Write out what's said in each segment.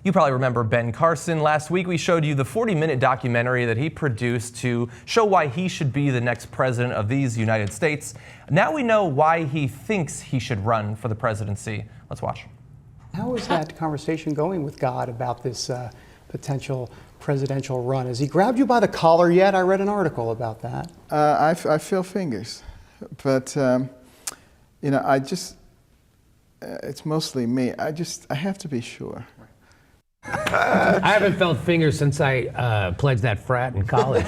You probably remember Ben Carson. Last week we showed you the 40-minute documentary that he produced to show why he should be the next president of these United States. Now we know why he thinks he should run for the presidency. Let's watch. How is that conversation going with God about this potential presidential run? Has he grabbed you by the collar yet? I read an article about that. I feel fingers, but it's mostly me. I have to be sure. I haven't felt fingers since I pledged that frat in college.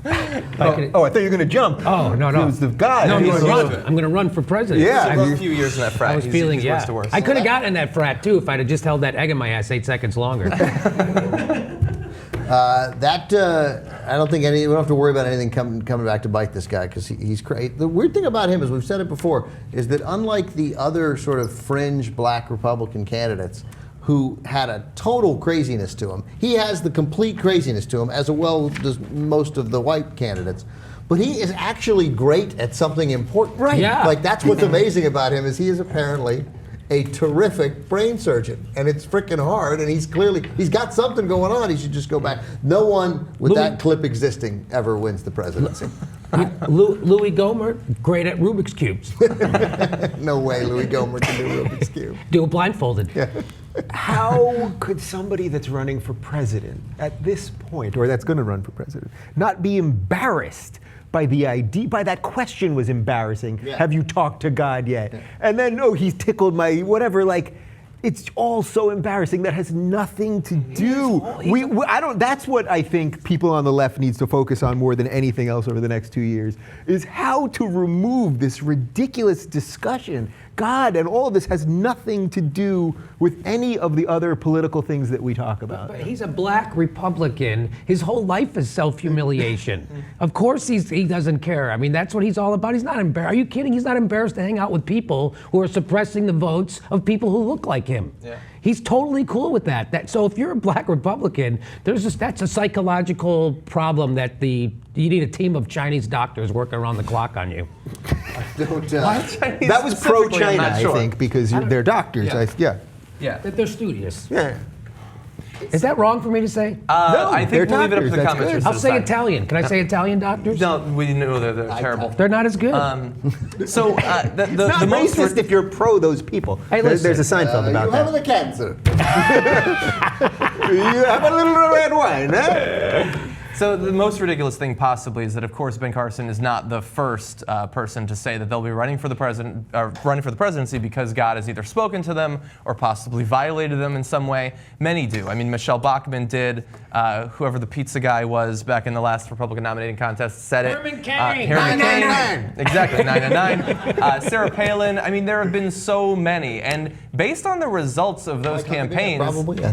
I thought you were going to jump. Oh, no. It was the guy. No, I'm going to run for president. Yeah. A few years in that frat. I was feeling, he's worse to worse. I could have gotten in that frat, too, if I'd have just held that egg in my ass 8 seconds longer. I don't think we don't have to worry about anything coming back to bite this guy, because he's crazy. The weird thing about him, as we've said it before, is that unlike the other sort of fringe black Republican candidates who had a total craziness to him, he has the complete craziness to him, as well as most of the white candidates. But he is actually great at something important. Right. Yeah. Like, that's what's amazing about him, is he is apparently a terrific brain surgeon, and it's freaking hard, and he's got something going on. He should just go back. No one with that clip existing ever wins the presidency. Louis Gohmert, great at Rubik's Cubes. No way Louis Gohmert can do Rubik's Cube. Do it blindfolded. Yeah. How could somebody that's running for president at this point, or that's going to run for president, not be embarrassed by the idea, by that question was embarrassing. Yeah. Have you talked to God yet? Yeah. And then, he's tickled my whatever, like, it's all so embarrassing. That has nothing to do. That's what I think people on the left needs to focus on more than anything else over the next 2 years, is how to remove this ridiculous discussion. God and all of this has nothing to do with any of the other political things that we talk about. But he's a black Republican. His whole life is self-humiliation. Of course he doesn't care. I mean, that's what he's all about. He's not embarrassed. Are you kidding? He's not embarrassed to hang out with people who are suppressing the votes of people who look like him. Yeah. He's totally cool with that. So if you're a black Republican, that's a psychological problem that you need a team of Chinese doctors working around the clock on you. That was pro-China, I think, because they're doctors. Yeah. That they're studious. Yeah. Is that wrong for me to say? No, I think we'll leave it up to the comments. I'll say Italian. Can I say Italian doctors? No, we know they're terrible. They're not as good. It's not racist if you're pro those people. Hey, there's a Seinfeld about that. You have the cancer. You have a little red wine, eh? So the most ridiculous thing possibly is that, of course, Ben Carson is not the first person to say that they'll be running for the presidency because God has either spoken to them or possibly violated them in some way. Many do. I mean, Michelle Bachmann did. Whoever the pizza guy was back in the last Republican nominating contest said it. Herman Cain. Herman Cain. Exactly. 999. Sarah Palin. I mean, there have been so many, and based on the results of those campaigns,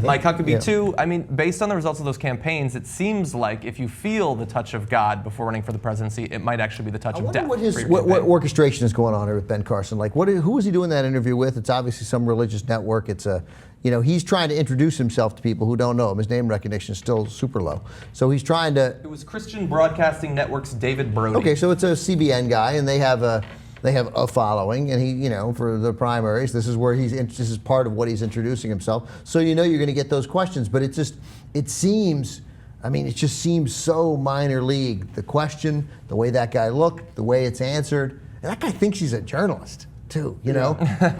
Mike Huckabee too. I mean, based on the results of those campaigns, it seems like if you feel the touch of God before running for the presidency, it might actually be the touch of death. What orchestration is going on here with Ben Carson? Like, who was he doing that interview with? It's obviously some religious network. It's he's trying to introduce himself to people who don't know him. His name recognition is still super low. So he's trying to. It was Christian Broadcasting Network's David Brody. Okay, so it's a CBN guy, and they have a following, and he, for the primaries, this is part of what he's introducing himself. So you're going to get those questions, but it just seems so minor league. The question, the way that guy looked, the way it's answered, and that guy thinks he's a journalist too,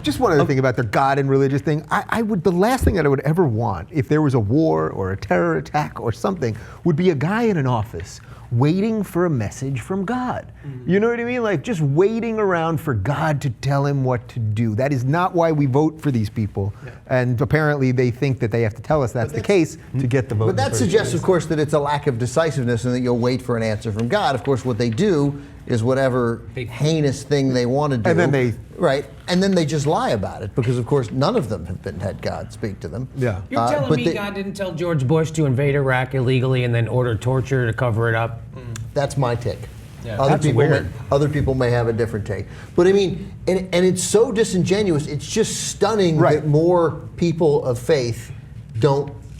Just one other thing about the God and religious thing. The last thing that I would ever want, if there was a war or a terror attack or something, would be a guy in an office waiting for a message from God. You know what I mean? Like, just waiting around for God to tell him what to do. That is not why we vote for these people. Yeah. And apparently they think that they have to tell us that's the case to get the vote. But that suggests, of course, that it's a lack of decisiveness and that you'll wait for an answer from God. Of course, what they do is whatever heinous thing they want to do. And then and then they just lie about it, because of course none of them have had God speak to them. Yeah. You're telling me God didn't tell George Bush to invade Iraq illegally and then order torture to cover it up? That's my take. Yeah, other people may have a different take. But I mean, and it's so disingenuous, it's just stunning that more people of faith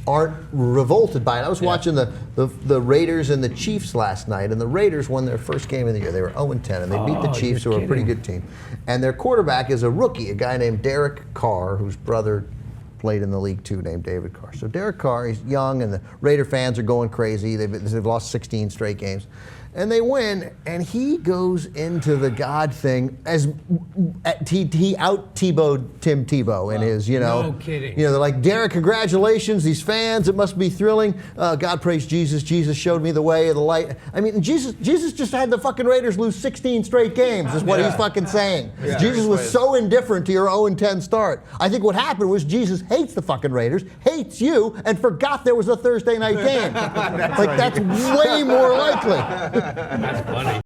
aren't revolted by it. I was watching the Raiders and the Chiefs last night, and the Raiders won their first game of the year. They were 0-10, and they beat the Chiefs, who are a pretty good team. And their quarterback is a rookie, a guy named Derek Carr, whose brother played in the league too, named David Carr. So Derek Carr, he's young, and the Raider fans are going crazy. They've lost 16 straight games. And they win, and he goes into the God thing as he out Tebowed Tim Tebow in his, No kidding. They're like, Derek, congratulations, these fans, it must be thrilling. God praise Jesus. Jesus showed me the way of the light. I mean, Jesus just had the fucking Raiders lose 16 straight games, is what he's fucking saying. Yeah. Jesus was so indifferent to your 0-10 start. I think what happened was Jesus hates the fucking Raiders, hates you, and forgot there was a Thursday night game. That's way more likely. That's funny.